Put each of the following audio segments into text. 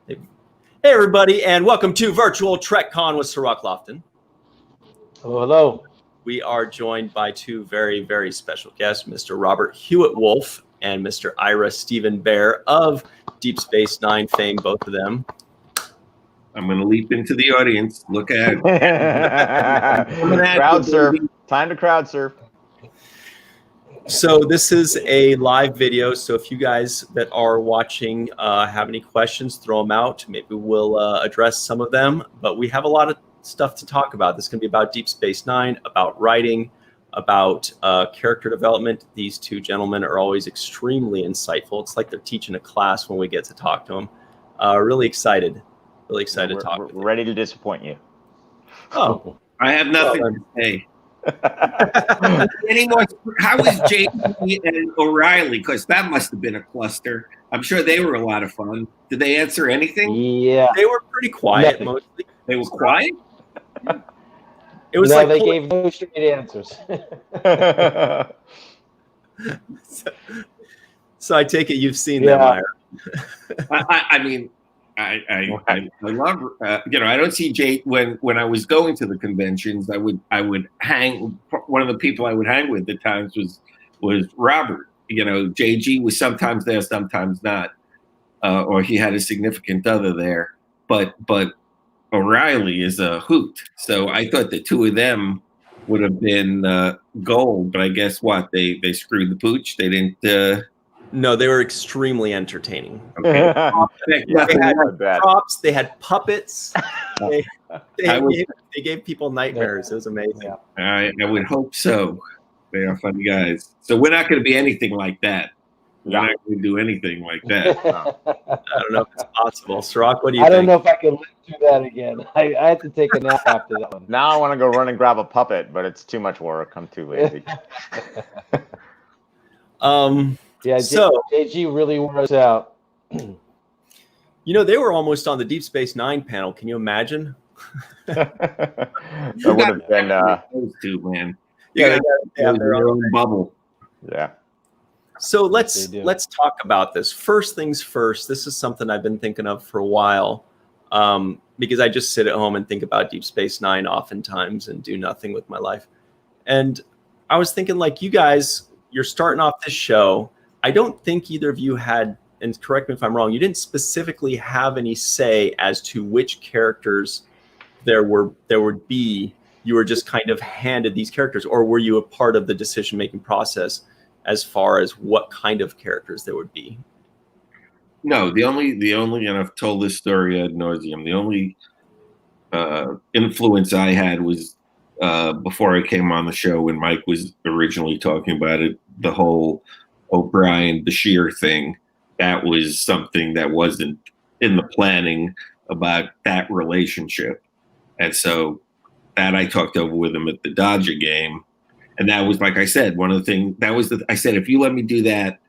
Hey everybody, and welcome to Virtual Trek Con with Cirroc Lofton. Hello. We are joined by two very, very special guests, Mr. Robert Hewitt Wolfe and Mr. Ira Steven Behr of Deep Space Nine fame, both of them. I'm going to leap into the audience. Look at Crowd surf. Time to crowd surf. So this is a live video, so if you guys that are watching have any questions, throw them out. Maybe we'll address some of them, but we have a lot of stuff to talk about. This is going to be about Deep Space Nine, about writing, about character development. These two gentlemen are always extremely insightful. It's like they're teaching a class when we get to talk to them. Really excited to talk with We're ready to disappoint you. Oh, I have nothing to say. Any more? How was JG and O'Reilly? Because that must have been a cluster. I'm sure they were a lot of fun. Did they answer anything? Yeah. They were pretty quiet mostly. They were quiet? It was they gave no straight answers. So I take it you've seen them, Ira. I mean, I love I don't see Jay when I was going to the conventions. I would hang. One of the people I would hang with at times was Robert. JG was sometimes there, sometimes not, or he had a significant other there. But O'Reilly is a hoot. So I thought the two of them would have been gold. But I guess what they screwed the pooch. They didn't. No, they were extremely entertaining. Okay. They had props. They had puppets. They gave people nightmares. It was amazing. I would hope so. They are funny guys. So we're not going to be anything like that. We're not going to do anything like that. I don't know if it's possible. Cirroc, what do you think? I don't know if I can live through that again. I had to take a nap after that one. Now I want to go run and grab a puppet, but it's too much work. I'm too lazy. Yeah, JG really wore us out. They were almost on the Deep Space Nine panel. Can you imagine? That would have been those two, man. Yeah, they have their own bubble. Yeah. So let's talk about this. First things first. This is something I've been thinking of for a while, because I just sit at home and think about Deep Space Nine oftentimes and do nothing with my life. And I was thinking, like, you guys, you're starting off this show. I don't think either of you had, and correct me if I'm wrong, you didn't specifically have any say as to which characters there would be. You were just kind of handed these characters, or were you a part of the decision-making process as far as what kind of characters there would be? No, the only, and I've told this story ad nauseum, the only influence I had was before I came on the show when Mike was originally talking about it, the whole O'Brien Bashir thing. That was something that wasn't in the planning about that relationship. And so that I talked over with him at the Dodger game. And that was, like I said, one of the things I said, if you let me do that,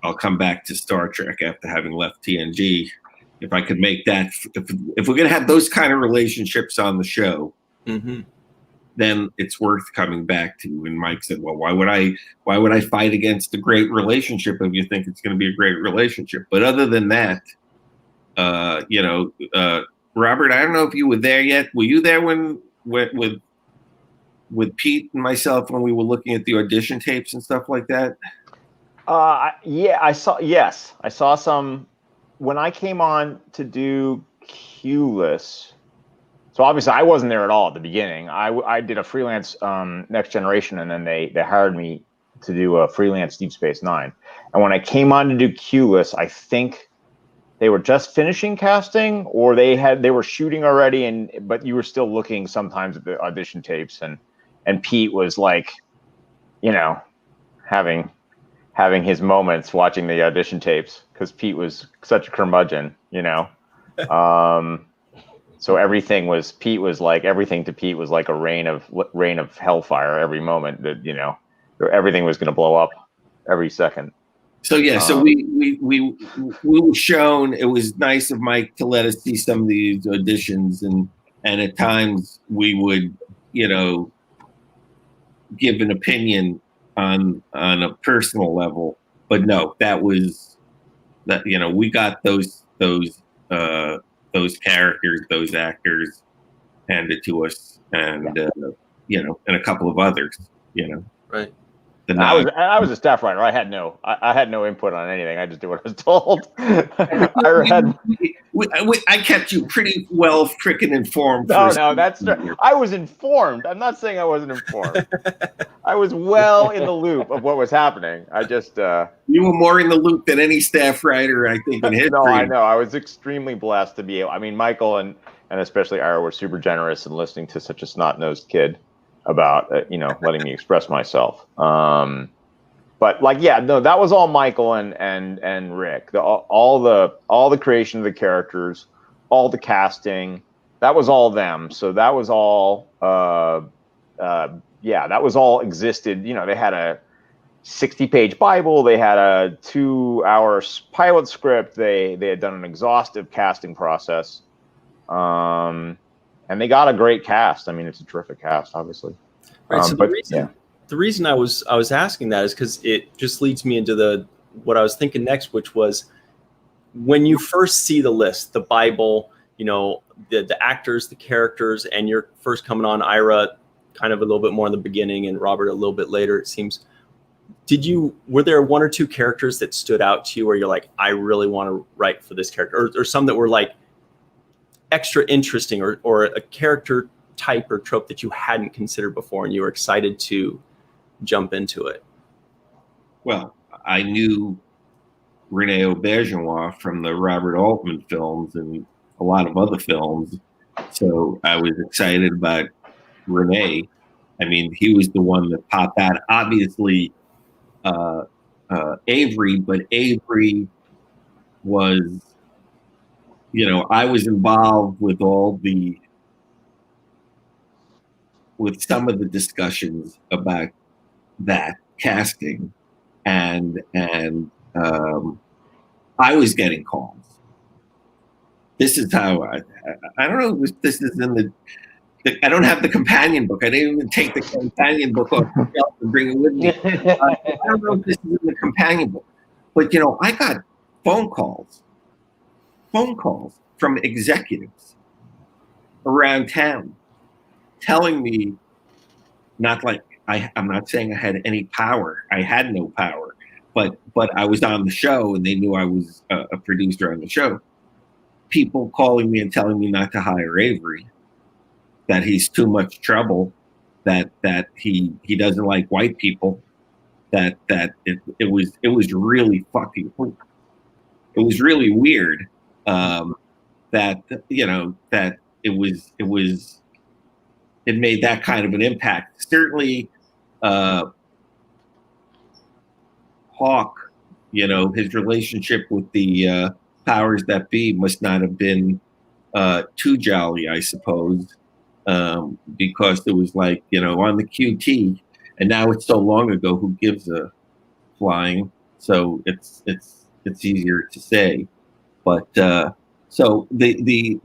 I'll come back to Star Trek after having left TNG. If I could make that, if we're going to have those kind of relationships on the show, then it's worth coming back to. And Mike said, well, why would I fight against a great relationship if you think it's going to be a great relationship? But other than that, Robert, I don't know if you were there yet. Were you there when with Pete and myself when we were looking at the audition tapes and stuff like that? Yeah, I saw some when I came on to do Q-less. So obviously I wasn't there at all at the beginning. I did a freelance Next Generation, and then they hired me to do a freelance Deep Space Nine. And when I came on to do Q-less, I think they were just finishing casting, or they were shooting already, but you were still looking sometimes at the audition tapes, and Pete was like, having his moments watching the audition tapes, because Pete was such a curmudgeon, So everything to Pete was like a rain of hellfire every moment. That everything was going to blow up every second. So yeah, so we were shown. It was nice of Mike to let us see some of these auditions, and at times we would give an opinion on a personal level. But no, that we got those those characters, those actors handed to us, and and a couple of others, Right. I was a staff writer. I had no input on anything. I just did what I was told. I kept you pretty well freaking informed. No, that's true. I was informed. I'm not saying I wasn't informed. I was well in the loop of what was happening. I just you were more in the loop than any staff writer, I think, in history. No, I know. I was extremely blessed to be able. I mean, Michael and especially Ira were super generous in listening to such a snot-nosed kid about letting me express myself. But that was all Michael and Rick. All the creation of the characters, all the casting, that was all them. So that was all that was all existed. They had a 60-page Bible, they had a 2-hour pilot script, they had done an exhaustive casting process. And they got a great cast. I mean, it's a terrific cast, obviously. Right. So the reason I was asking that is because it just leads me into what I was thinking next, which was when you first see the list, the Bible, the actors, the characters, and you're first coming on, Ira kind of a little bit more in the beginning and Robert a little bit later, it seems. Were there one or two characters that stood out to you where you're like, I really want to write for this character, or some that were like extra interesting, or a character type or trope that you hadn't considered before and you were excited to jump into it? Well, I knew Rene Auberjonois from the Robert Altman films and a lot of other films, so I was excited about Rene. I mean, he was the one that popped out. Obviously, Avery, but Avery was, I was involved with with some of the discussions about that casting, and I was getting calls. This is how I don't know if this is in I don't have the companion book. I didn't even take the companion book off the shelf and bring it with me. I don't know if this is in the companion book, but I got phone calls from executives around town telling me, I'm not saying I had any power. I had no power, but I was on the show and they knew I was a producer on the show. People calling me and telling me not to hire Avery, that he's too much trouble, that he doesn't like white people, that it was really fucking, it was really weird, that it made that kind of an impact. Certainly, Hawk, his relationship with the powers that be must not have been too jolly, I suppose, because it was like, on the QT, and now it's so long ago, who gives a flying? So it's easier to say, but so the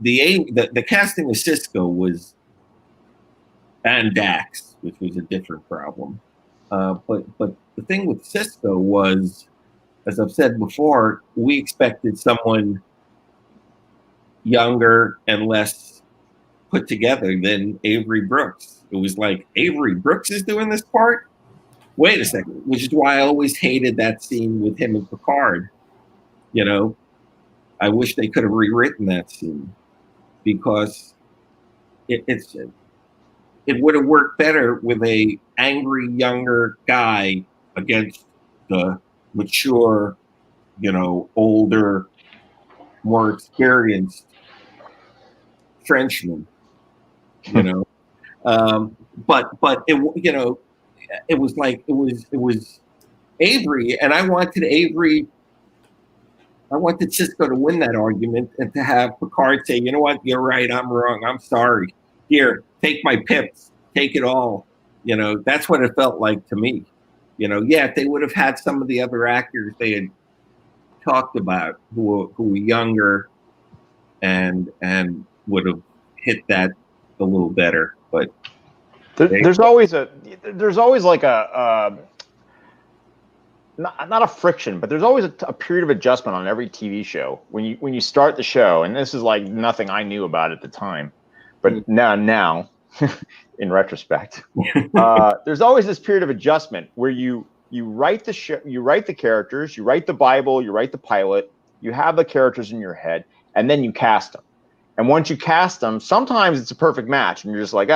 casting of Cisco was, and Dax, which was a different problem. But the thing with Cisco was, as I've said before, we expected someone younger and less put together than Avery Brooks. It was like, Avery Brooks is doing this part? Wait a second, which is why I always hated that scene with him and Picard. I wish they could have rewritten that scene, because it would have worked better with a angry younger guy against the mature, older, more experienced Frenchman. But it was like it was Avery, and I wanted Cisco to win that argument and to have Picard say, you know what, you're right, I'm wrong, I'm sorry. Here, take my pips, take it all. That's what it felt like to me. If they would have had some of the other actors they had talked about who were younger and would have hit that a little better. But there's always like a not a friction, but there's always a period of adjustment on every TV show when you start the show, and this is like nothing I knew about at the time, but now in retrospect, there's always this period of adjustment where you write the show, you write the characters, you write the Bible, you write the pilot, you have the characters in your head, and then you cast them. And once you cast them, sometimes it's a perfect match, and you're just like,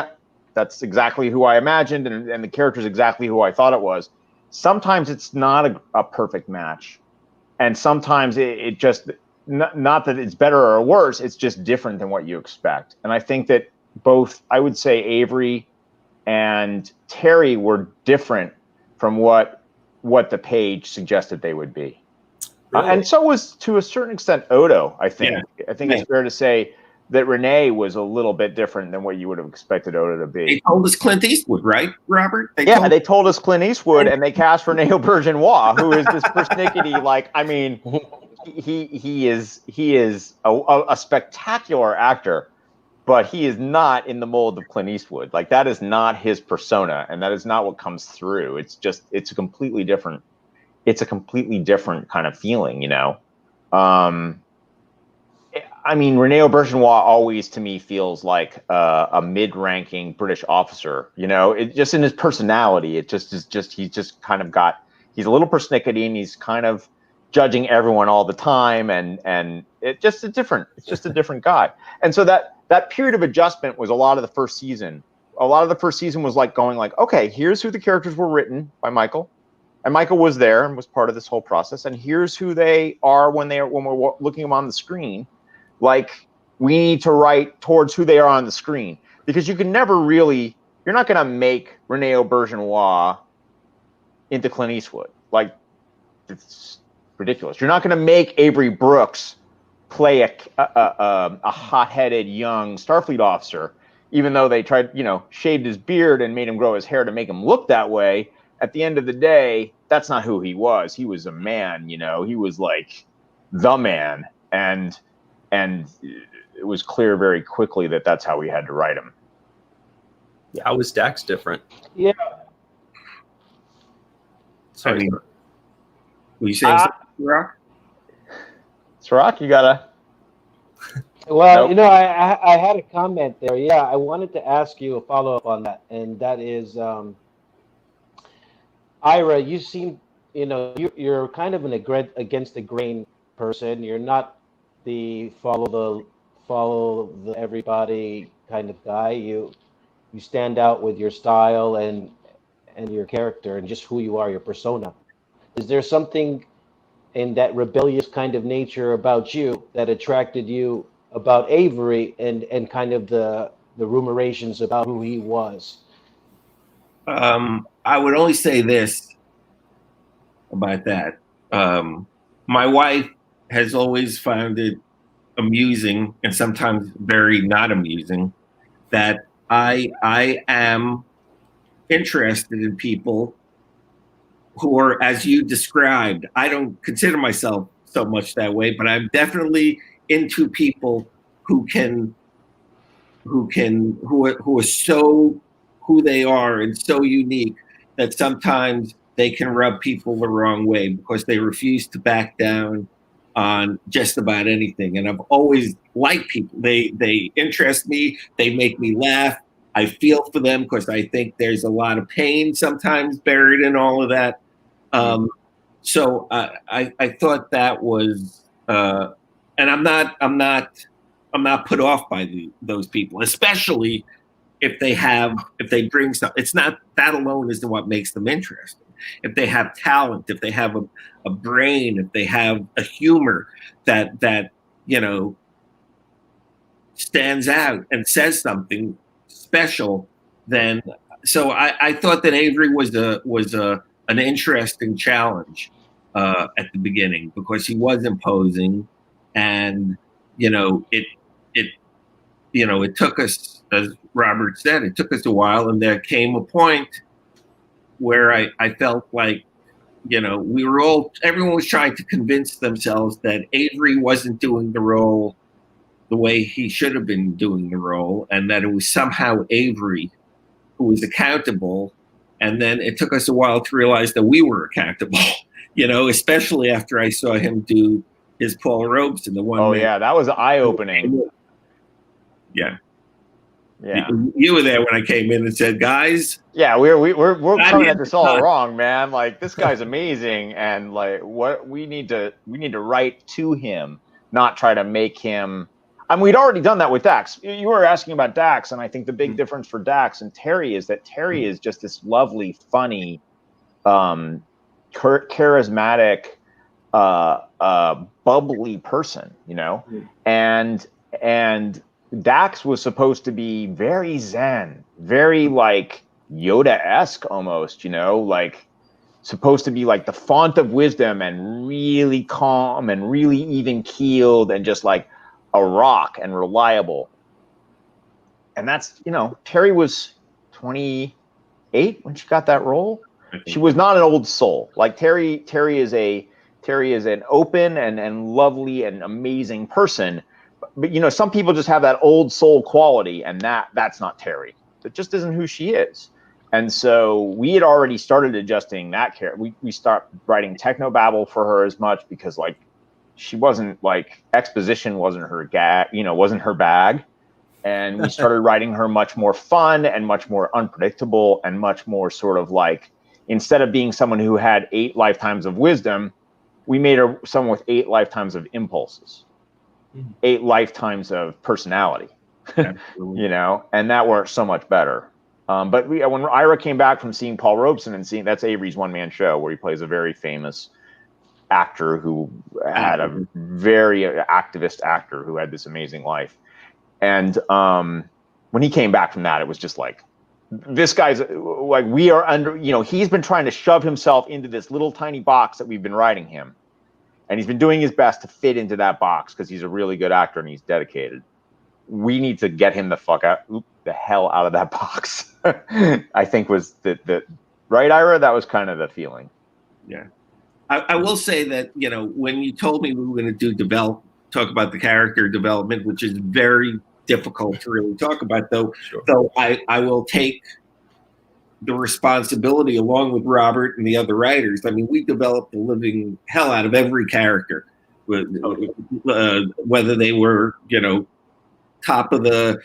that's exactly who I imagined, and the character's exactly who I thought it was. Sometimes it's not a perfect match, and sometimes it just not that it's better or worse. It's just different than what you expect. And I think that both, I would say, Avery and Terry were different from what the page suggested they would be. Really? And so was, to a certain extent, Odo. I think it's fair to say that Renee was a little bit different than what you would have expected Odo to be. They told us Clint Eastwood, right, Robert? They told us Clint Eastwood, and they cast Renee Auberjonois, who is this persnickety, like, I mean, he is a spectacular actor, but he is not in the mold of Clint Eastwood. Like, that is not his persona, and that is not what comes through. It's a completely different kind of feeling, you know? I mean, Renee Auberjonois always, to me, feels like a mid-ranking British officer. You know, it just in his personality, it just is just he's just kind of he's a little persnickety, and he's kind of judging everyone all the time, and it's just a different guy. And so that period of adjustment was a lot of the first season. A lot of the first season was like going like, okay, here's who the characters were written by Michael, and Michael was there and was part of this whole process, and here's who they are when we're looking them on the screen. Like, we need to write towards who they are on the screen, because you can never really, you're not going to make Renee Auberjonois into Clint Eastwood. Like, it's ridiculous. You're not going to make Avery Brooks play a hot-headed young Starfleet officer, even though they tried, shaved his beard and made him grow his hair to make him look that way. At the end of the day, that's not who he was. He was a man, he was like the man. And it was clear very quickly that that's how we had to write him. How was Dax different? Yeah. Sorry. Were you saying something, Cirroc? Cirroc, you gotta. Well, nope. I had a comment there. Yeah, I wanted to ask you a follow-up on that, and that is, Ira, you seem, you're kind of an against the grain person. You're not the follow the everybody kind of guy. You stand out with your style and your character and just who you are, your persona. Is there something in that rebellious kind of nature about you that attracted you about Avery and kind of the rumorations about who he was? I would only say this about that. My wife has always found it amusing, and sometimes very not amusing, that I am interested in people who are, as you described. I don't consider myself so much that way, but I'm definitely into people who are so who they are and so unique that sometimes they can rub people the wrong way because they refuse to back down on just about anything. And I've always liked people. They interest me. They make me laugh. I feel for them because I think there's a lot of pain sometimes buried in all of that. So I thought that was, and I'm not put off by those people, especially if they bring stuff. It's not that alone isn't what makes them interesting. If they have talent, if they have a brain, if they have a humor that stands out and says something special, then so I thought that Avery was an interesting challenge at the beginning because he was imposing, and it took us, as Robert said, it took us a while, and there came a point where I felt like, everyone was trying to convince themselves that Avery wasn't doing the role the way he should have been doing the role, and that it was somehow Avery who was accountable. And then it took us a while to realize that we were accountable especially after I saw him do his Paul Robeson, the one. Oh yeah, that was eye-opening. Yeah. Yeah. You were there when I came in and said, guys. Yeah, we're coming at this all wrong, man. Like, this guy's amazing, and like what we need to write to him, not try to make him. I mean, we'd already done that with Dax. You were asking about Dax, and I think the big difference for Dax and Terry is that Terry is just this lovely, funny, charismatic, bubbly person, and Dax was supposed to be very zen, very like Yoda-esque almost, like supposed to be like the font of wisdom and really calm and really even keeled and just like a rock and reliable. And that's, Terry was 28 when she got that role. She was not an old soul. Like Terry is an open and lovely and amazing person. But some people just have that old soul quality, and that's not Terry. That just isn't who she is. And so we had already started adjusting that character. We stopped writing technobabble for her as much because like she wasn't like exposition wasn't her wasn't her bag. And we started writing her much more fun and much more unpredictable and much more sort of like, instead of being someone who had 8 lifetimes of wisdom, we made her someone with 8 lifetimes of impulses. 8 lifetimes of personality, and that worked so much better. But when Ira came back from seeing Paul Robeson and seeing, that's Avery's one-man show where he plays a very famous actor who had a very activist actor who had this amazing life. And when he came back from that, it was just like, this guy's like, we are under, he's been trying to shove himself into this little tiny box that we've been writing him. And he's been doing his best to fit into that box because he's a really good actor and he's dedicated. We need to get him the hell out of that box. I think was the right, Ira? That was kind of the feeling. Yeah. I will say that, when you told me we were going to talk about the character development, which is very difficult to really talk about, though, sure. So I will take the responsibility along with Robert and the other writers. I mean, we developed the living hell out of every character, whether they were, top of the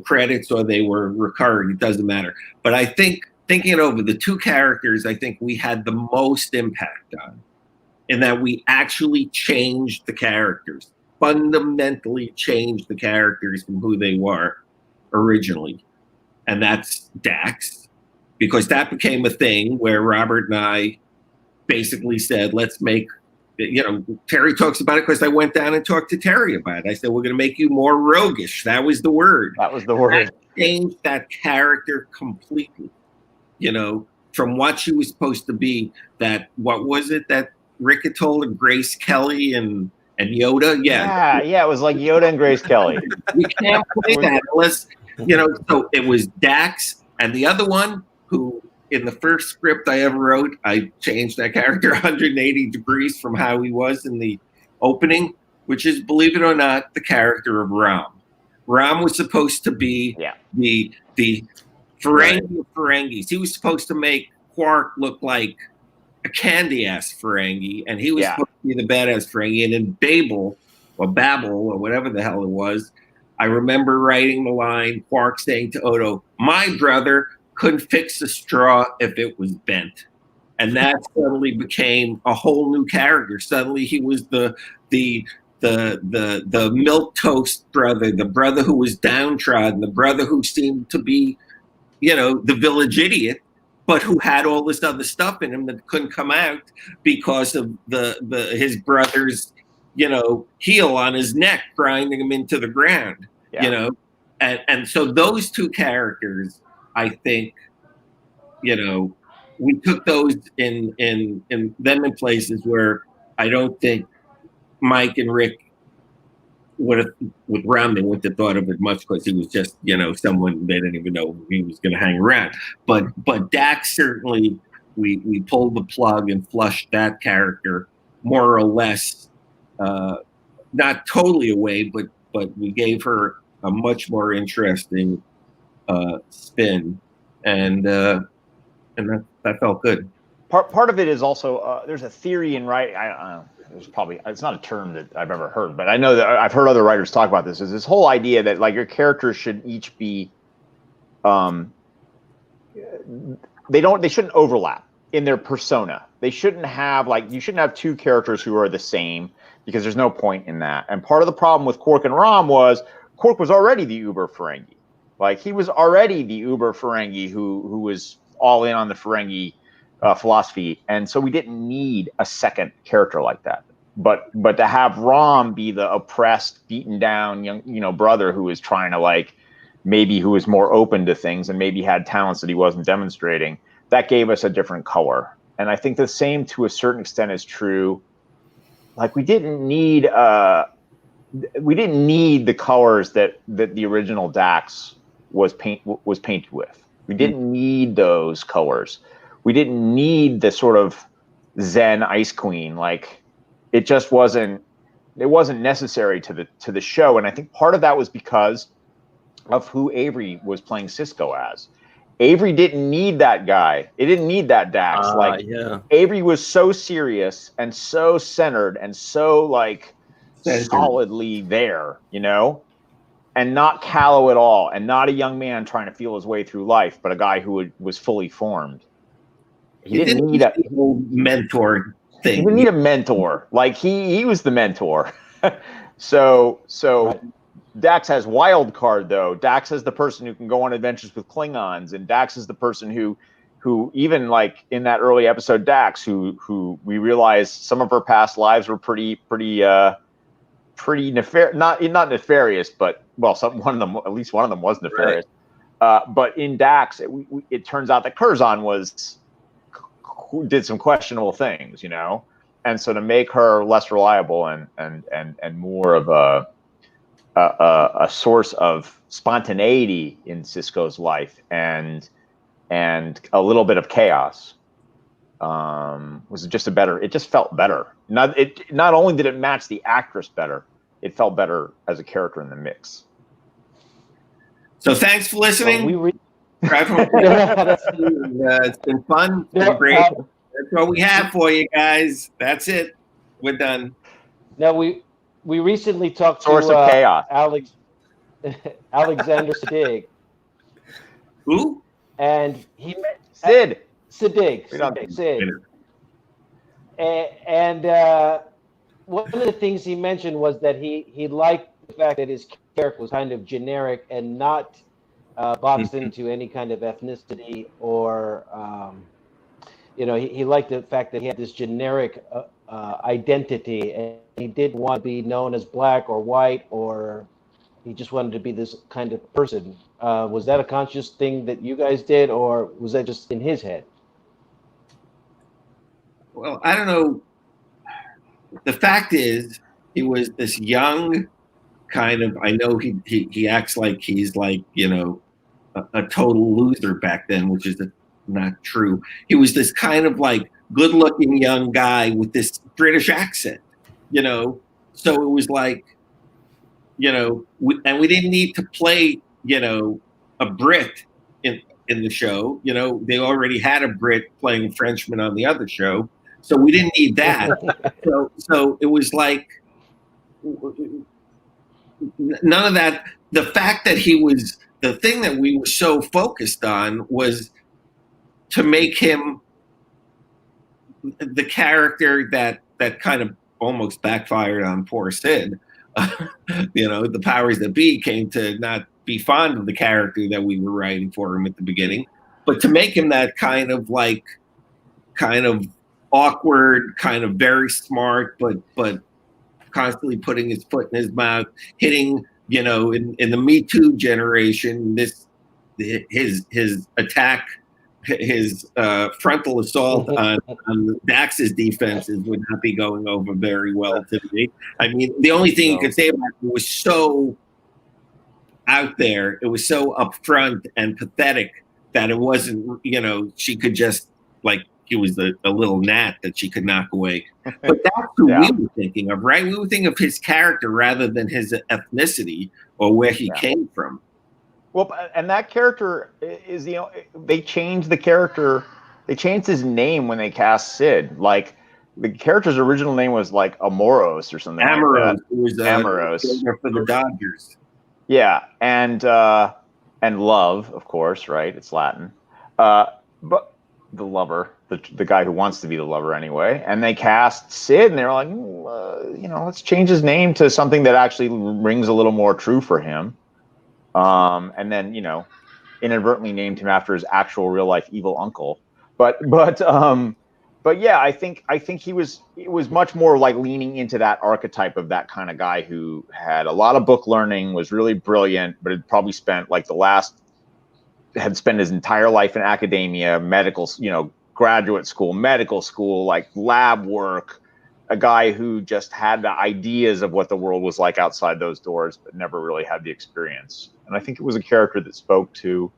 credits or they were recurring. It doesn't matter. But I think thinking it over, the 2 characters I think we had the most impact on, in that we actually changed the characters, fundamentally changed the characters from who they were originally. And that's Dax, because that became a thing where Robert and I basically said, let's make, Terry talks about it because I went down and talked to Terry about it. I said, we're going to make you more roguish. That was the word. That was the word. That changed that character completely, from what she was supposed to be. That, what was it that Rick had told her, Grace Kelly and Yoda? Yeah, it was like Yoda and Grace Kelly. You can't play that unless... so it was Dax, and the other one who, in the first script I ever wrote, I changed that character 180 degrees from how he was in the opening, which is, believe it or not, the character of Ram. Ram was supposed to be the Ferengi of Ferengis. He was supposed to make Quark look like a candy-ass Ferengi, and he was supposed to be the badass Ferengi. And in Babel, or whatever the hell it was, I remember writing the line, Quark saying to Odo, my brother couldn't fix a straw if it was bent. And that suddenly became a whole new character. Suddenly he was the milquetoast brother, the brother who was downtrodden, the brother who seemed to be, the village idiot, but who had all this other stuff in him that couldn't come out because of his brother's heel on his neck, grinding him into the ground, and so those 2 characters, I think, we took those in places where I don't think Mike and Rick with Ram, they wouldn't have thought of it much because he was just, someone they didn't even know he was going to hang around. But Dax, certainly, we pulled the plug and flushed that character more or less. Not totally away, but we gave her a much more interesting spin, and that felt good. part of it is also there's a theory in writing. There's probably, it's not a term that I've ever heard, but I know that I've heard other writers talk about this. Is this whole idea that like your characters should each be, they shouldn't overlap in their persona. They shouldn't have you shouldn't have two characters who are the same, because there's no point in that. And part of the problem with Quark and Rom was Quark was already the uber Ferengi. Like he was already the uber Ferengi who was all in on the Ferengi philosophy, and so we didn't need a second character like that. But to have Rom be the oppressed, beaten down young brother who is trying to maybe who was more open to things and maybe had talents that he wasn't demonstrating, that gave us a different color. And I think the same to a certain extent is true. Like we didn't need the colors that the original Dax was painted with. We didn't need those colors. We didn't need the sort of Zen Ice Queen. Like it just wasn't necessary to the show. And I think part of that was because of who Avery was playing Cisco as. Avery didn't need that guy. It didn't need that Dax. Avery was so serious and so centered and so solidly there, and not callow at all, and not a young man trying to feel his way through life, but a guy who was fully formed. He didn't need a mentor thing. He didn't need a mentor. Like he was the mentor. So right. Dax has wild card though. Dax is the person who can go on adventures with Klingons, and Dax is the person who even in that early episode, Dax, who we realized some of her past lives were pretty nefarious. Not nefarious, but at least one of them was nefarious. Right. But in Dax, it turns out that Curzon did some questionable things, and so to make her less reliable and more of a source of spontaneity in Cisco's life and a little bit of chaos was just it just felt better. Not only did it match the actress better, it felt better as a character in the mix. So thanks for listening. It's been fun. It's been great. That's what we have for you guys. That's it. We're done. Now we recently talked Source to of chaos. Alexander Siddig. Who? And he Sid. Siddig. And one of the things he mentioned was that he liked the fact that his character was kind of generic and not boxed into any kind of ethnicity or he liked the fact that he had this generic identity, and he didn't want to be known as black or white, or he just wanted to be this kind of person. Was that a conscious thing that you guys did, or was that just in his head? Well, I don't know. The fact is, he was this young kind of, I know he acts like he's a total loser back then, which is not true. He was this kind of good-looking young guy with this British accent, so it was and we didn't need to play, a Brit in the show. They already had a Brit playing Frenchman on the other show, so we didn't need that. so it was none of that. The fact that he was, the thing that we were so focused on was to make him the character that kind of almost backfired on poor Sid. The powers that be came to not be fond of the character that we were writing for him at the beginning, but to make him that kind of awkward, kind of very smart, but constantly putting his foot in his mouth, hitting, in the Me Too generation, his attack, his frontal assault on Dax's defenses would not be going over very well today. I mean, the only thing you could say about it was so out there, it was so upfront and pathetic that it wasn't, she could just he was a little gnat that she could knock away. But that's who we were thinking of, right? We were thinking of his character rather than his ethnicity or where he came from. Well, and that character is they changed the character they changed his name when they cast Sid. Like the character's original name was like Amoros or something Amoros. like that. It was Amoros for the Dodgers. Yeah, and love, of course, right? It's Latin. But the lover, the guy who wants to be the lover anyway, and they cast Sid, and they were like, let's change his name to something that actually rings a little more true for him. And then inadvertently named him after his actual real life evil uncle. But yeah, I think it was much more like leaning into that archetype of that kind of guy who had a lot of book learning, was really brilliant, but had probably spent his entire life in academia, medical, graduate school, medical school, like lab work, a guy who just had the ideas of what the world was like outside those doors, but never really had the experience. And I think it was a character that spoke to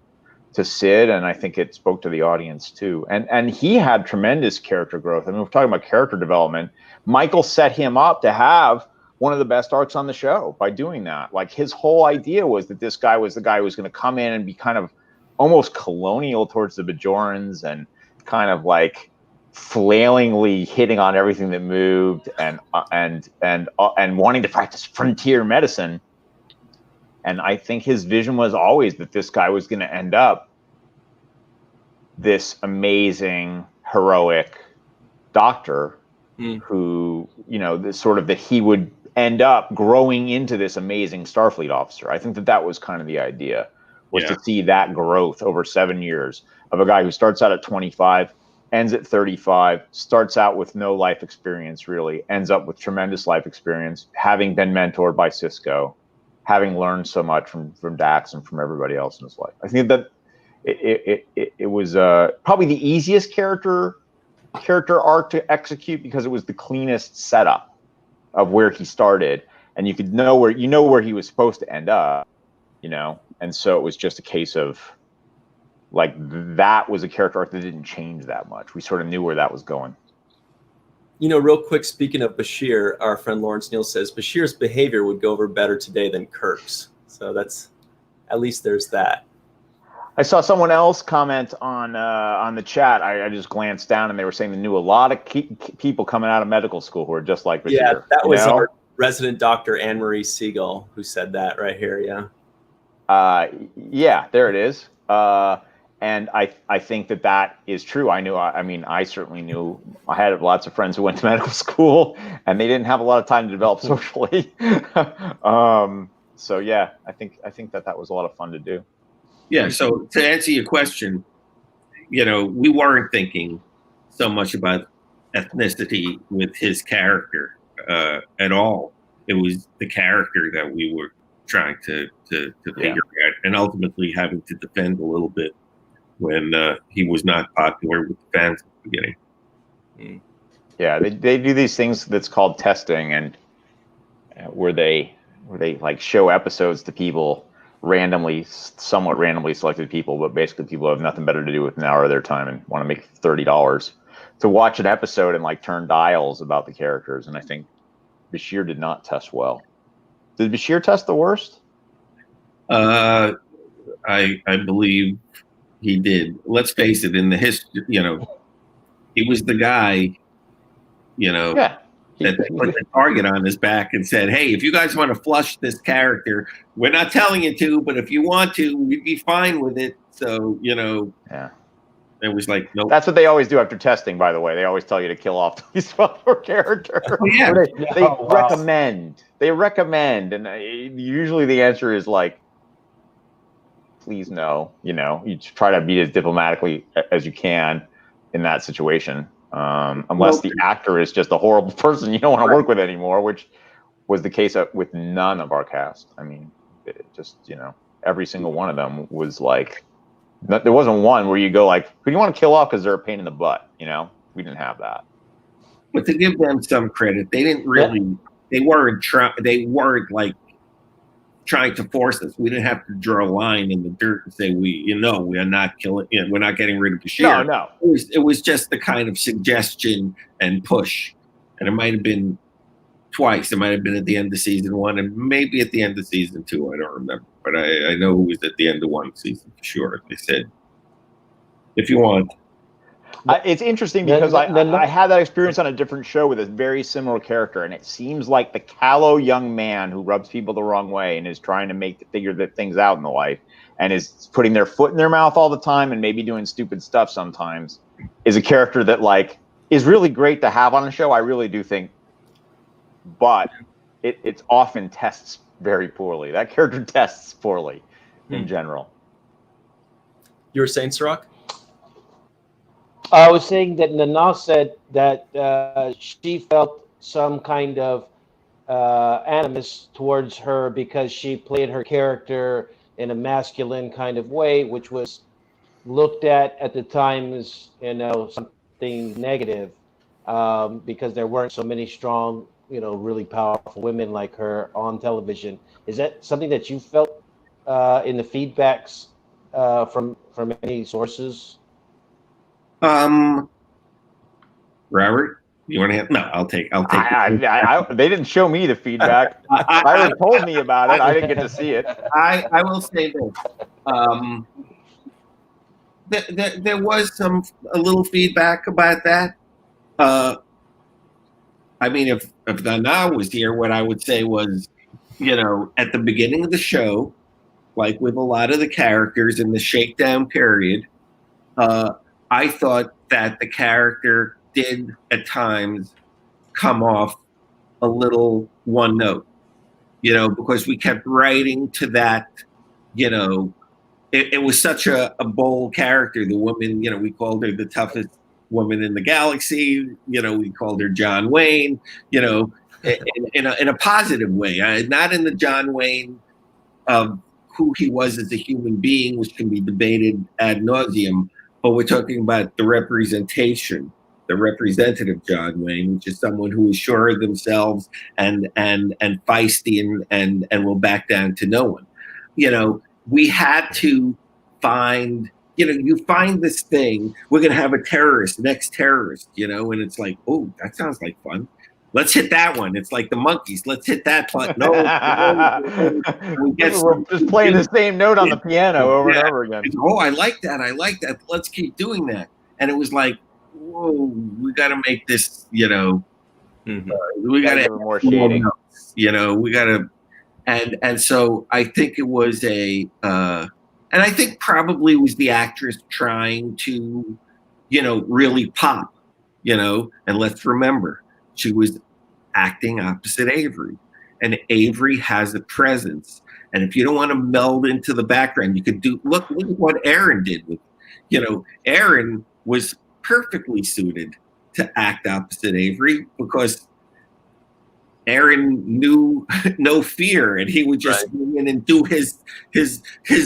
Sid, and I think it spoke to the audience too. And he had tremendous character growth. I mean, we're talking about character development. Michael set him up to have one of the best arcs on the show by doing that. Like his whole idea was that this guy was the guy who was going to come in and be kind of almost colonial towards the Bajorans and kind of like flailingly hitting on everything that moved and wanting to practice frontier medicine. And I think his vision was always that this guy was going to end up this amazing, heroic doctor who, that he would end up growing into this amazing Starfleet officer. I think that was kind of the idea, was to see that growth over 7 years of a guy who starts out at 25, ends at 35, starts out with no life experience really, ends up with tremendous life experience, having been mentored by Sisko, having learned so much from Dax and from everybody else in his life. I think that it was probably the easiest character arc to execute because it was the cleanest setup of where he started, and you could know where he was supposed to end up, and so it was just a case of like that was a character arc that didn't change that much. We sort of knew where that was going. Real quick, speaking of Bashir, our friend Lawrence Neal says Bashir's behavior would go over better today than Kirk's. So that's, at least there's that. I saw someone else comment on the chat. I just glanced down and they were saying they knew a lot of people coming out of medical school who are just like Bashir. Yeah, that was our resident doctor, Anne-Marie Siegel, who said that right here, yeah. Yeah, there it is. And I think that is true. I certainly knew. I had lots of friends who went to medical school, and they didn't have a lot of time to develop socially. So yeah, I think that was a lot of fun to do. Yeah. So to answer your question, we weren't thinking so much about ethnicity with his character at all. It was the character that we were trying to figure out, and ultimately having to defend a little bit when he was not popular with the fans at the beginning. Yeah, they do these things that's called testing, and where they like show episodes to people somewhat randomly selected people, but basically people have nothing better to do with an hour of their time and want to make $30 to watch an episode and like turn dials about the characters. And I think Bashir did not test well. Did Bashir test the worst? I believe he did. Let's face it, in the history, he was the guy, that put the target on his back and said, hey, if you guys want to flush this character, we're not telling you to, but if you want to, we'd be fine with it. So, yeah. It was like, nope. That's what they always do after testing, by the way. They always tell you to kill off the least popular character. Oh, yeah. They recommend. They recommend. And usually the answer is like, please no. You try to be as diplomatically as you can in that situation. Unless the actor is just a horrible person you don't want to work with anymore, which was the case with none of our cast. I mean, it just, every single one of them was like, there wasn't one where you go like, who do you want to kill off because they're a pain in the butt? We didn't have that. But to give them some credit, they didn't really, they weren't like trying to force us. We didn't have to draw a line in the dirt and say, we are not killing, we're not getting rid of Bashir. No. It was just the kind of suggestion and push. And it might have been twice. It might have been at the end of season 1 and maybe at the end of season 2. I don't remember. But I know it was at the end of 1 season for sure. They said, if you want. It's interesting because I had that experience on a different show with a very similar character, and it seems like the callow young man who rubs people the wrong way and is trying to figure things out in the life and is putting their foot in their mouth all the time and maybe doing stupid stuff sometimes is a character that like is really great to have on a show. I really do think, but it's often tests very poorly. That character tests poorly in general. You were saying, Cirroc? I was saying that Nana said that she felt some kind of animus towards her because she played her character in a masculine kind of way, which was looked at the time as, you know, something negative, because there weren't so many strong, you know, really powerful women like her on television. Is that something that you felt in the feedbacks from any sources? Robert, you want to have? No, I'll take. They didn't show me the feedback. Ira told me about it. I didn't get to see it. I will say this. There was a little feedback about that. I mean, if Nana was here, what I would say was, you know, at the beginning of the show, like with a lot of the characters in the shakedown period, I thought that the character did at times come off a little one note, you know, because we kept writing to that, you know, it was such a bold character. The woman, you know, we called her the toughest woman in the galaxy. You know, we called her John Wayne, you know, in a positive way, not in the John Wayne of who he was as a human being, which can be debated ad nauseum. But we're talking about the representation, the representative John Wayne, which is someone who is sure of themselves and feisty and will back down to no one. You know, we had to find, you know, you find this thing, we're going to have a terrorist, next terrorist, you know, and it's like, oh, that sounds like fun. Let's hit that one. It's like the monkeys. Let's hit that button. No, we're just playing the same note on the piano over and over again. Oh, I like that. I like that. Let's keep doing that. And it was like, whoa, we got to make this, you know, we got to have more shading. You know, we got to, and so I think it was and I think probably was the actress trying to, you know, really pop, you know, and let's remember, she was acting opposite Avery, and Avery has a presence. And if you don't want to meld into the background, you could look at what Aaron did with, you know, Aaron was perfectly suited to act opposite Avery because Aaron knew no fear, and he would just go in and do his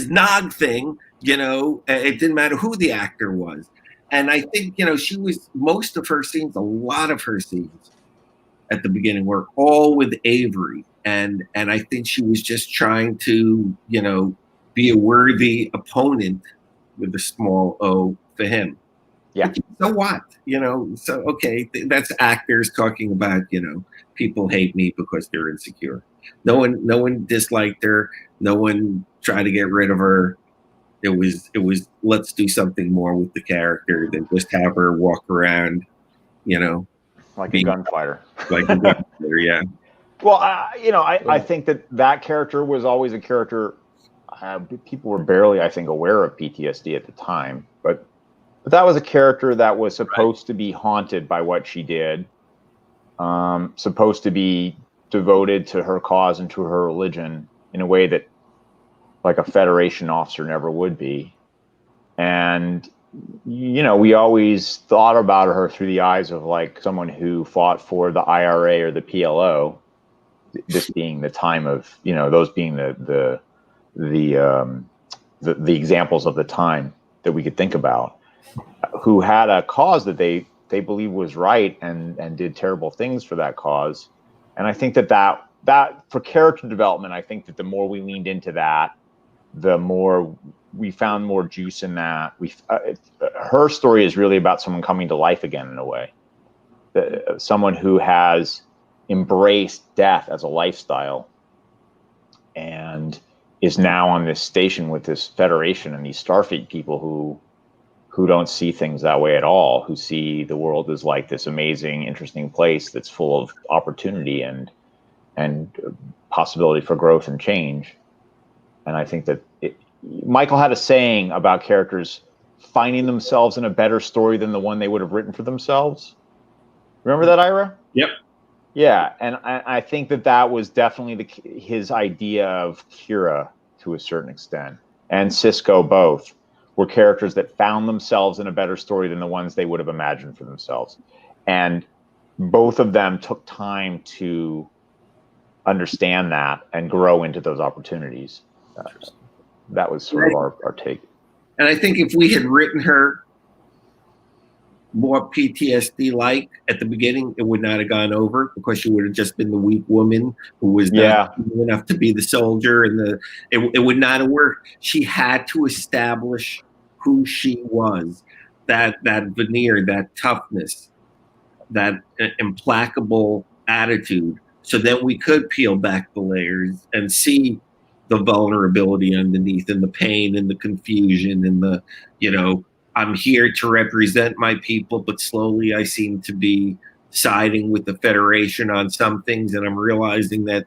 nog thing. You know, it didn't matter who the actor was. And I think, you know, she was, most of her scenes, a lot of her scenes at the beginning were all with Avery. And I think she was just trying to, you know, be a worthy opponent with a small O for him. Yeah. So what? You know, so, okay, that's actors talking about, you know, people hate me because they're insecure. No one disliked her. No one tried to get rid of her. It was let's do something more with the character than just have her walk around, you know, like a gunfighter. Like a gunfighter, yeah. Well, you know, I think that character was always a character. People were barely, I think, aware of PTSD at the time, but that was a character that was supposed to be haunted by what she did, supposed to be devoted to her cause and to her religion in a way that, like, a Federation officer never would be. And, you know, we always thought about her through the eyes of, like, someone who fought for the IRA or the PLO, this being the time of, you know, those being the examples of the time that we could think about, who had a cause that they believed was right and did terrible things for that cause. And I think that for character development, I think that the more we leaned into that, the more we found more juice in that. Her story is really about someone coming to life again in a way, someone who has embraced death as a lifestyle and is now on this station with this Federation and these Starfleet people who who don't see things that way at all, who see the world as like this amazing, interesting place that's full of opportunity and possibility for growth and change. And I think that Michael had a saying about characters finding themselves in a better story than the one they would have written for themselves. Remember that, Ira? Yep. Yeah, and I think that was definitely his idea of Kira to a certain extent, and Cisco both were characters that found themselves in a better story than the ones they would have imagined for themselves. And both of them took time to understand that and grow into those opportunities. That was sort of our take. And I think if we had written her more PTSD-like at the beginning, it would not have gone over, because she would have just been the weak woman who was not enough to be the soldier, and it would not have worked. She had to establish who she was, that veneer, that toughness, that implacable attitude, so then we could peel back the layers and see the vulnerability underneath, and the pain and the confusion and the, I'm here to represent my people, but slowly I seem to be siding with the Federation on some things, and I'm realizing that,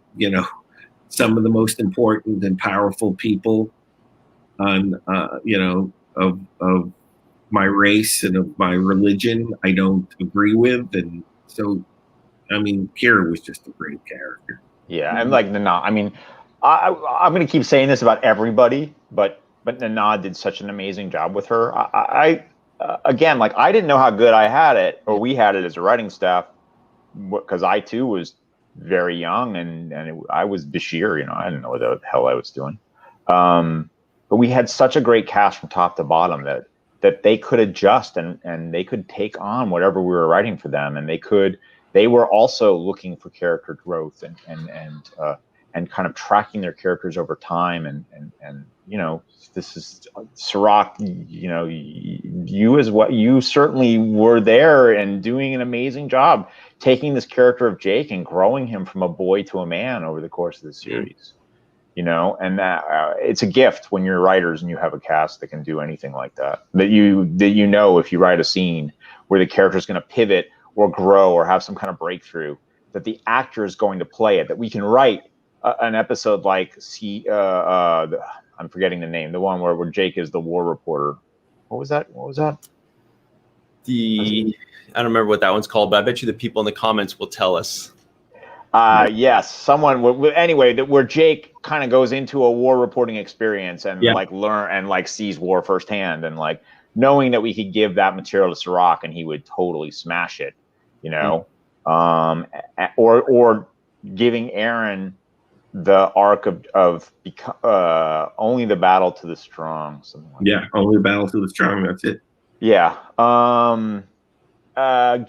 some of the most important and powerful people on, of my race and of my religion, I don't agree with. And so, I mean, Kira was just a great character. Yeah, and like Nana, I mean, I'm going to keep saying this about everybody, but Nana did such an amazing job with her. Again, like, I didn't know how good I had it, or we had it as a writing staff, because I too was very young, and I was Bashir, I didn't know what the hell I was doing. But we had such a great cast from top to bottom that they could adjust and they could take on whatever we were writing for them, and they were also looking for character growth and kind of tracking their characters over time, and this is Cirroc, you certainly were there and doing an amazing job taking this character of Jake and growing him from a boy to a man over the course of the series. And that it's a gift when you're writers and you have a cast that can do anything like that. That if you write a scene where the character is going to pivot or grow or have some kind of breakthrough, that the actor is going to play it. That we can write an episode like I'm forgetting the name, the one where Jake is the war reporter. What was that? I don't remember what that one's called, but I bet you the people in the comments will tell us. Yes, someone where Jake kind of goes into a war reporting experience and learn and sees war firsthand, and knowing that we could give that material to Cirroc and he would totally smash it, or giving Aaron the arc of only the battle to the strong, something like that. Only the battle to the strong. That's it. Yeah.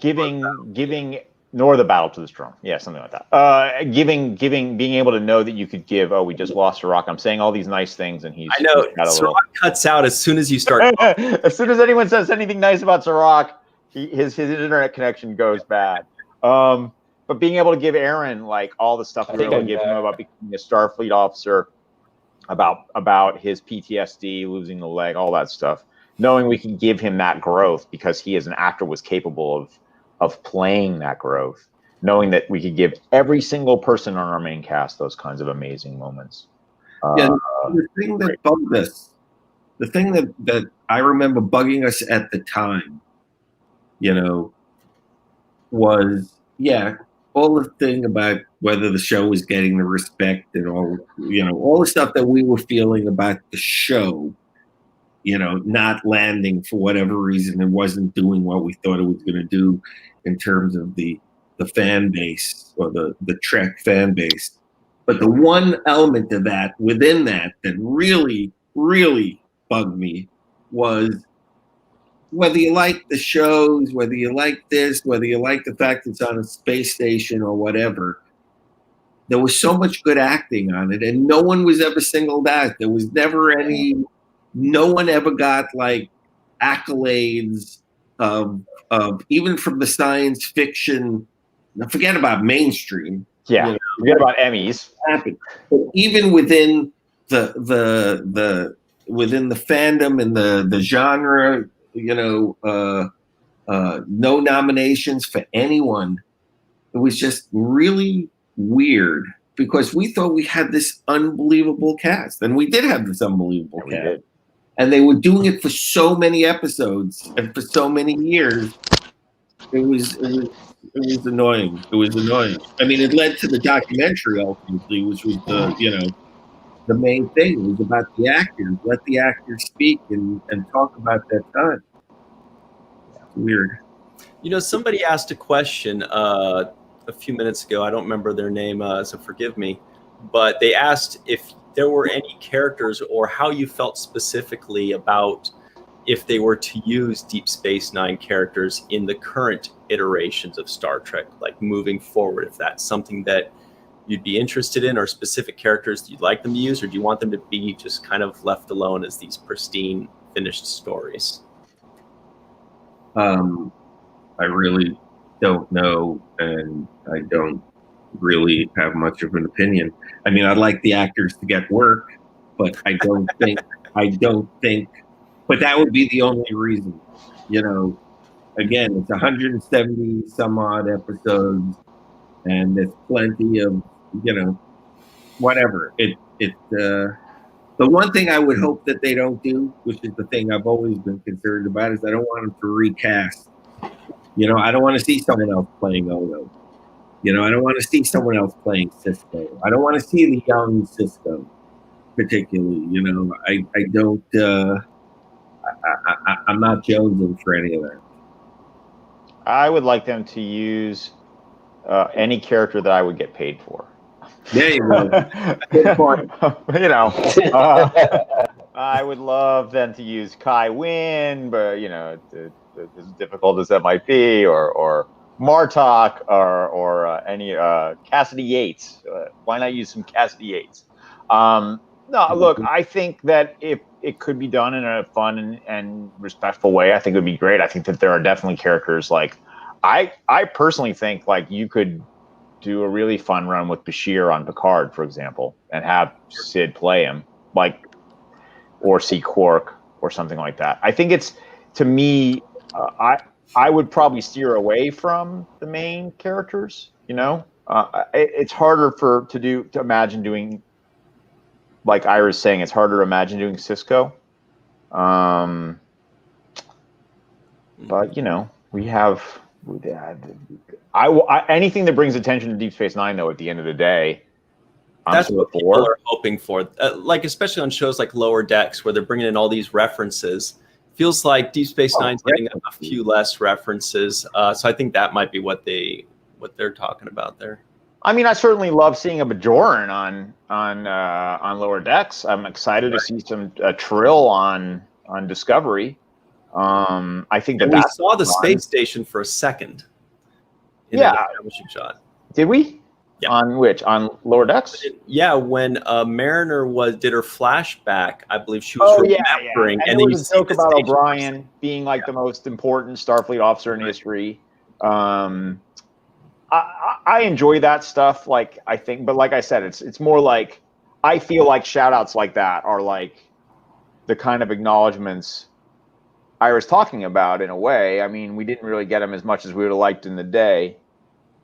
Giving nor the battle to the strong. Yeah, something like that. Being able to know that you could give. Oh, we just lost Cirroc. I'm saying all these nice things, and I know Cirroc cuts out as soon as you start. As soon as anyone says anything nice about Cirroc, his internet connection goes bad. But being able to give Aaron all the stuff we were able to give him about becoming a Starfleet officer, about his PTSD, losing the leg, all that stuff, knowing we can give him that growth because he as an actor was capable of playing that growth, knowing that we could give every single person on our main cast those kinds of amazing moments. The thing that bugged us, the thing that I remember bugging us at the time, was all the thing about whether the show was getting the respect and all the stuff that we were feeling about the show, not landing for whatever reason. It wasn't doing what we thought it was going to do in terms of the fan base or the Trek fan base. But the one element of that within that really, really bugged me was, whether you like the shows, whether you like this, whether you like the fact it's on a space station or whatever, there was so much good acting on it, and no one was ever singled out. There was never no one ever got accolades of even from the science fiction. Now forget about mainstream. Yeah, forget about Emmys. But even within the fandom and the genre, no nominations for anyone. It was just really weird because we thought we had this unbelievable cast, and we did have this unbelievable cast. And they were doing it for so many episodes and for so many years. It was annoying. It was annoying. I mean, it led to the documentary ultimately, which was the main thing. It was about the actors. Let the actors speak and talk about that time. It's weird. Somebody asked a question a few minutes ago. I don't remember their name, so forgive me. But they asked if there were any characters or how you felt specifically about if they were to use Deep Space Nine characters in the current iterations of Star Trek, like moving forward, if that's something that you'd be interested in, or specific characters that you'd like them to use, or do you want them to be just kind of left alone as these pristine, finished stories? I really don't know, and I don't really have much of an opinion. I mean, I'd like the actors to get work, but I don't think, but that would be the only reason. Again, it's 170 some odd episodes, and there's plenty of, whatever. The one thing I would hope that they don't do, which is the thing I've always been concerned about, is I don't want them to recast. I don't want to see someone else playing Odo. I don't want to see someone else playing Sisko. I don't want to see the young Sisko, particularly. I don't. I'm not jonesing for any of that. I would like them to use any character that I would get paid for. There you go. Good point. I would love them to use Kai Wynn, but as difficult as that might be, or Martok, or any Cassidy Yates. Why not use some Cassidy Yates? No, look, I think that if it could be done in a fun and respectful way, I think it would be great. I think that there are definitely characters like I personally think like you could do a really fun run with Bashir on Picard, for example, and have Sid play him, or see Quark or something like that. I think it's, to me, I would probably steer away from the main characters. It's harder to imagine doing, like Ira's saying, it's harder to imagine doing Sisko. But we have. Anything that brings attention to Deep Space Nine, though, at the end of the day, that's what people are hoping for. Especially on shows like Lower Decks, where they're bringing in all these references. Feels like Deep Space Nine's getting a few less references. So I think that might be what they're talking about there. I mean, I certainly love seeing a Bajoran on Lower Decks. I'm excited to see some Trill on Discovery. I think that we saw the space station for a second. Establishing shot. Did we? Yeah. On which? On Lower Decks? Yeah, when Mariner did her flashback, I believe she was remembering. And there was a joke about O'Brien being like the most important Starfleet officer in history. I enjoy that stuff. Like, I think, but like I said, it's more like, I feel like shout outs like that are like the kind of acknowledgements Ira's talking about in a way. I mean, we didn't really get them as much as we would have liked in the day,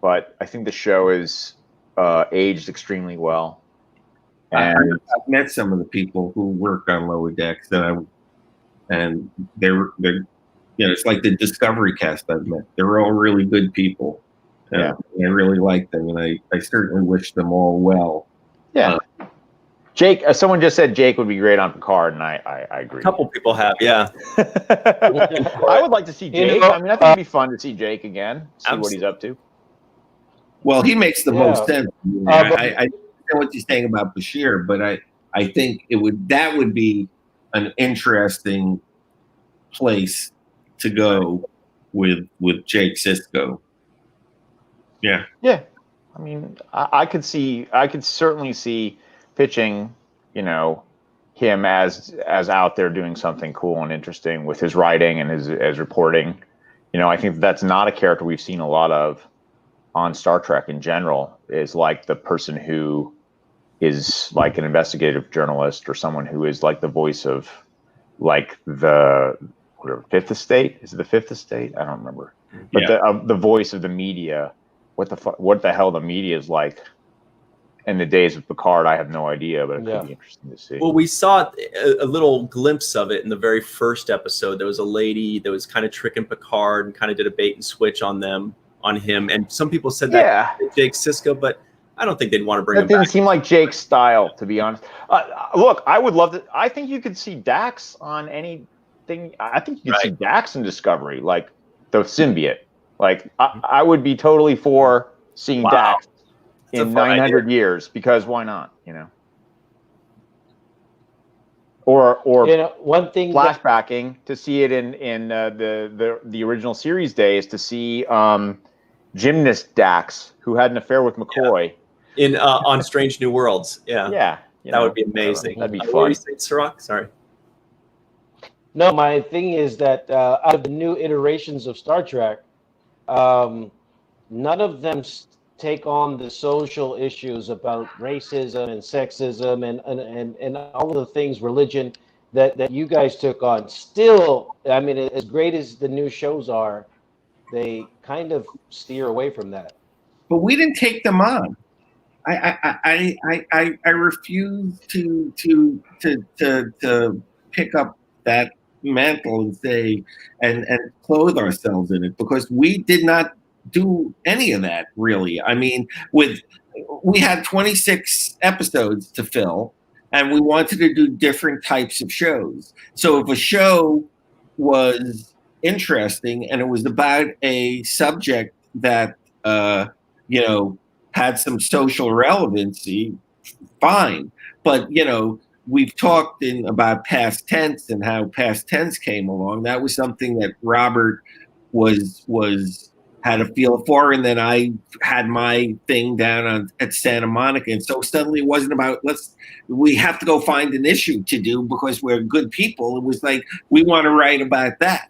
but I think the show is aged extremely well. And I've met some of the people who work on Lower Decks and they're it's like the Discovery cast I've met. They're all really good people. I really like them, and I certainly wish them all well. Yeah. Jake, someone just said Jake would be great on Picard, and I agree. A couple people have, yeah. I would like to see Jake. I mean, I think it'd be fun to see Jake again, see what he's up to. Well, he makes the most sense. I know what you're saying about Bashir, but I think that would be an interesting place to go with Jake Sisko. Yeah. Yeah. I mean, I could certainly see pitching, him as out there doing something cool and interesting with his writing and his reporting. I think that's not a character we've seen a lot of on Star Trek in general, is like the person who is like an investigative journalist or someone who is like the voice of like the whatever, Fifth Estate. Is it the Fifth Estate? I don't remember. But the voice of the media, what the hell the media is like in the days of Picard, I have no idea, but it could be interesting to see. Well, we saw a little glimpse of it in the very first episode. There was a lady that was kind of tricking Picard and kind of did a bait and switch on him. And some people said that Jake Sisko, but I don't think they'd want to bring him back. That didn't seem like Jake's style, to be honest. Look, I would love to. I think you could see Dax on anything. I think you could see Dax in Discovery, like the symbiote. Like I would be totally for seeing Dax in 900 years, because why not? Or one thing flashbacking to see it in the original series days, to see gymnast Dax, who had an affair with McCoy in on Strange New Worlds. That would be amazing. That'd be fun. What were you saying, Cirroc? Sorry. No, my thing is that out of the new iterations of Star Trek, none of them take on the social issues about racism and sexism and all of the things, religion, that you guys took on. Still, I mean, as great as the new shows are, they kind of steer away from that. But we didn't take them on. I refuse to pick up that mantle and say and clothe ourselves in it, because we did not do any of that, really. I mean, we had 26 episodes to fill, and we wanted to do different types of shows. So if a show was interesting and it was about a subject that had some social relevancy, fine. But we've talked about past tense and how past tense came along. That was something that Robert had a feel for, and then I had my thing down at Santa Monica, and so suddenly it wasn't about we have to go find an issue to do because we're good people. It was like, we want to write about that.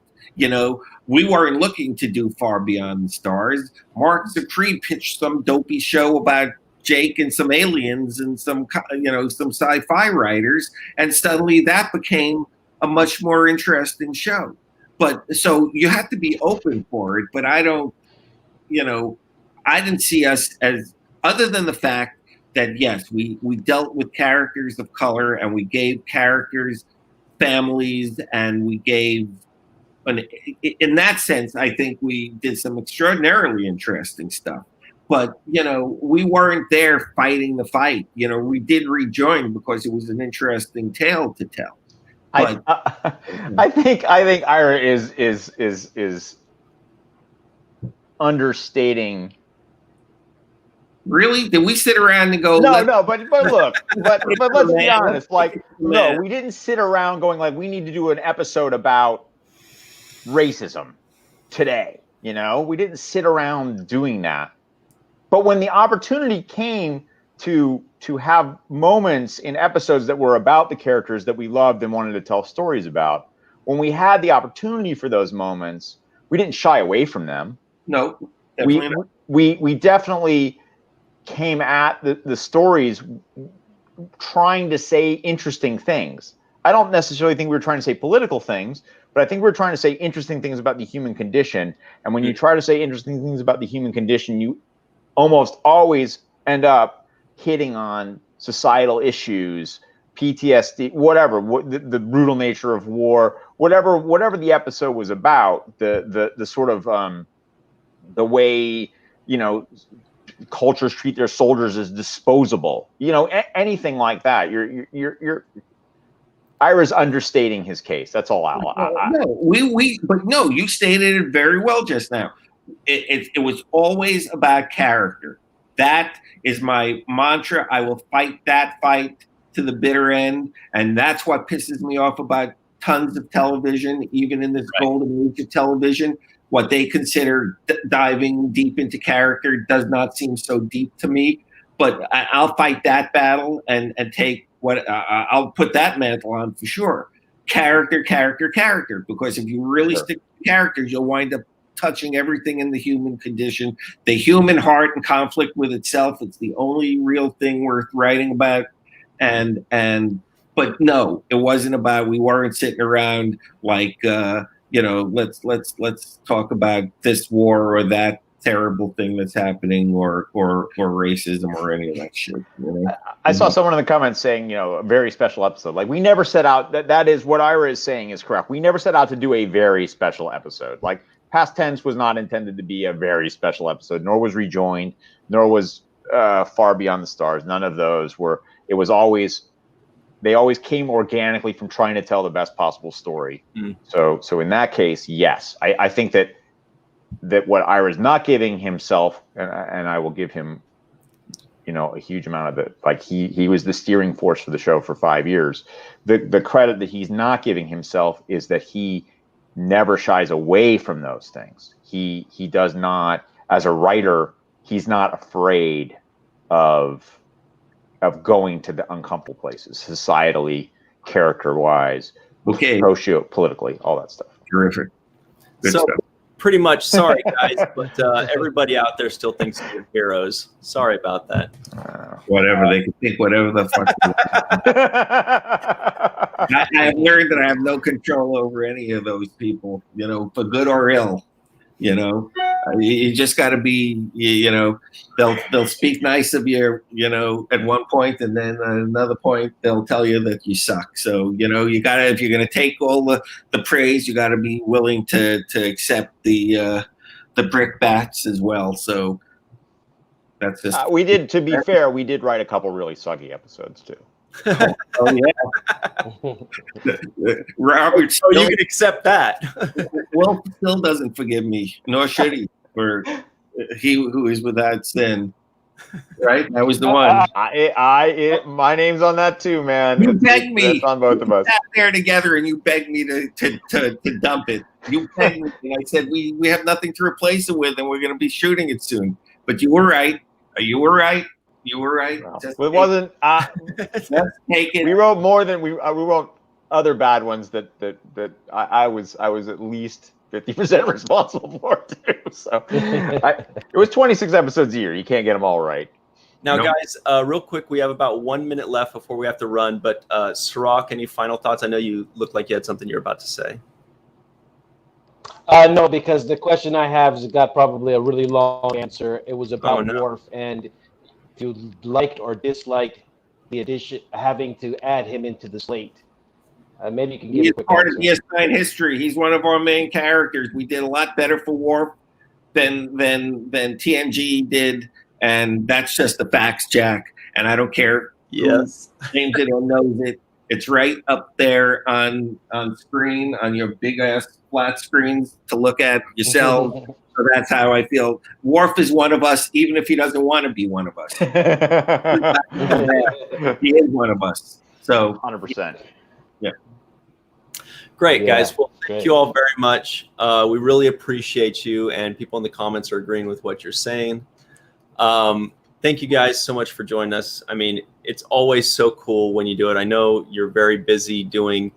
We weren't looking to do Far Beyond the Stars. Mark Zicree pitched some dopey show about Jake and some aliens and some sci-fi writers, and suddenly that became a much more interesting show. But so you have to be open for it. But I don't, I didn't see us as, other than the fact that yes, we dealt with characters of color, and we gave characters families, and we gave. In that sense, I think we did some extraordinarily interesting stuff. But, we weren't there fighting the fight. We did rejoin because it was an interesting tale to tell. But, I think Ira is understating. Really? Did we sit around and go? No. But look, but let's be honest. Like, no, we didn't sit around going like, we need to do an episode about racism today. We didn't sit around doing that. But when the opportunity came to have moments in episodes that were about the characters that we loved and wanted to tell stories about, when we had the opportunity for those moments, we didn't shy away from them. No, definitely not. We definitely came at the stories trying to say interesting things. I don't necessarily think we were trying to say political things, but I think we're trying to say interesting things about the human condition. And when you try to say interesting things about the human condition, you almost always end up hitting on societal issues, PTSD, whatever, the brutal nature of war, whatever the episode was about, the sort of the way cultures treat their soldiers as disposable, anything like that. You're Ira's understating his case. That's all. No, you stated it very well just now. It was always about character. That is my mantra. I will fight that fight to the bitter end, and that's what pisses me off about tons of television, even in this golden age of television. What they consider diving deep into character does not seem so deep to me. But I'll fight that battle and take what I'll put that mantle on for sure. Character, because if you really stick to characters, you'll wind up touching everything in the human condition, the human heart in conflict with itself. It's the only real thing worth writing about. But no, it wasn't about, we weren't sitting around like, let's talk about this war or that terrible thing that's happening, or racism or any of that shit. I saw someone in the comments saying, a very special episode. Like, we never set out that is what Ira is saying is correct. We never set out to do a very special episode. Like, Past Tense was not intended to be a very special episode, nor was Rejoined, nor was Far Beyond the Stars. None of those were. It was always. They always came organically from trying to tell the best possible story. So in that case, yes, I think that what Ira's not giving himself, and I will give him, a huge amount of it. Like, he was the steering force for the show for 5 years. The credit that he's not giving himself is that he never shies away from those things. He does not, as a writer, he's not afraid of going to the uncomfortable places, societally, character-wise, politically, all that stuff. Terrific. Good stuff. Pretty much, sorry guys, but everybody out there still thinks you're heroes. Sorry about that. Whatever, they can think whatever the fuck. I have learned that I have no control over any of those people, for good or ill. You just got to be, they'll speak nice of you, at one point, and then at another point they'll tell you that you suck. So, you got to, if you're going to take all the praise, you got to be willing to accept the brickbats as well. So that's just. To be fair, we did write a couple really soggy episodes too. Oh yeah, Robert. So you can accept that. Wolfe still doesn't forgive me, nor should he. For he who is without sin, right? That was the one. My name's on that too, man. You begged me. That's on both of us. We sat there together, and you begged me to dump it. You begged me, and I said we have nothing to replace it with, and we're going to be shooting it soon. But you were right. You were right. You were right. No, it wasn't. Let's take it. We wrote more than we wrote other bad ones that I was at least 50% responsible for too. So it was 26 episodes a year. You can't get them all right. Now, guys, real quick, we have about 1 minute left before we have to run. But Cirroc, any final thoughts? I know you look like you had something you're about to say. No, because the question I have has got probably a really long answer. It was about Worf, and if you liked or disliked the addition, having to add him into the slate. Maybe you can give He's a quick part answer. of DS9 history. He's one of our main characters. We did a lot better for Worf than TNG did, and that's just the facts, Jack. And I don't care who claims it or knows it. It's right up there on screen, on your big ass flat screens to look at yourself. So that's how I feel. Worf is one of us, even if he doesn't want to be one of us. He is one of us. So 100%. Yeah. Great, guys. Well, thank you all very much. We really appreciate you, and people in the comments are agreeing with what you're saying. Thank you guys so much for joining us. I mean, it's always so cool when you do it. I know you're very busy doing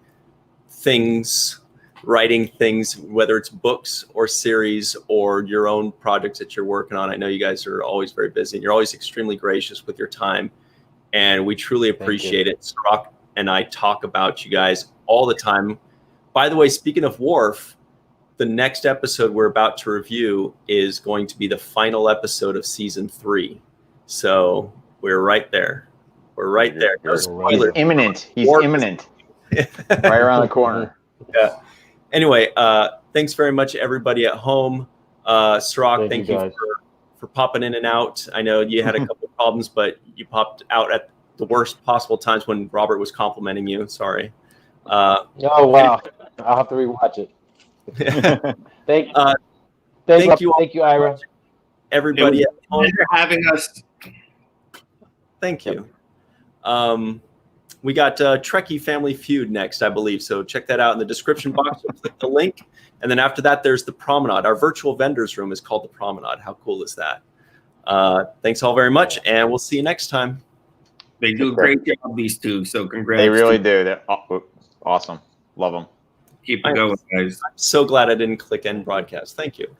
things, writing things, whether it's books or series or your own projects that you're working on. I know you guys are always very busy, and you're always extremely gracious with your time, and we truly appreciate it. Cirroc and I talk about you guys all the time. By the way, speaking of Worf, the next episode we're about to review is going to be the final episode of season 3. So we're right there. We're right there. No spoilers. He's imminent. He's imminent. Right around the corner. Yeah. Anyway, thanks very much, everybody at home. Cirroc, thank you for popping in and out. I know you had a couple of problems, but you popped out at the worst possible times when Robert was complimenting you. Sorry. Oh, wow. I'll have to rewatch it. Thank you, Ira. Everybody at home. Thanks for having us. Thank you. We got Trekkie Family Feud next, I believe. So check that out in the description box. Click the link. And then after that, there's the Promenade. Our virtual vendors room is called the Promenade. How cool is that? Thanks all very much, and we'll see you next time. They do a great job, these two. So congrats. They really do. They're awesome. Love them. Keep it going, guys. I'm so glad I didn't click end broadcast. Thank you.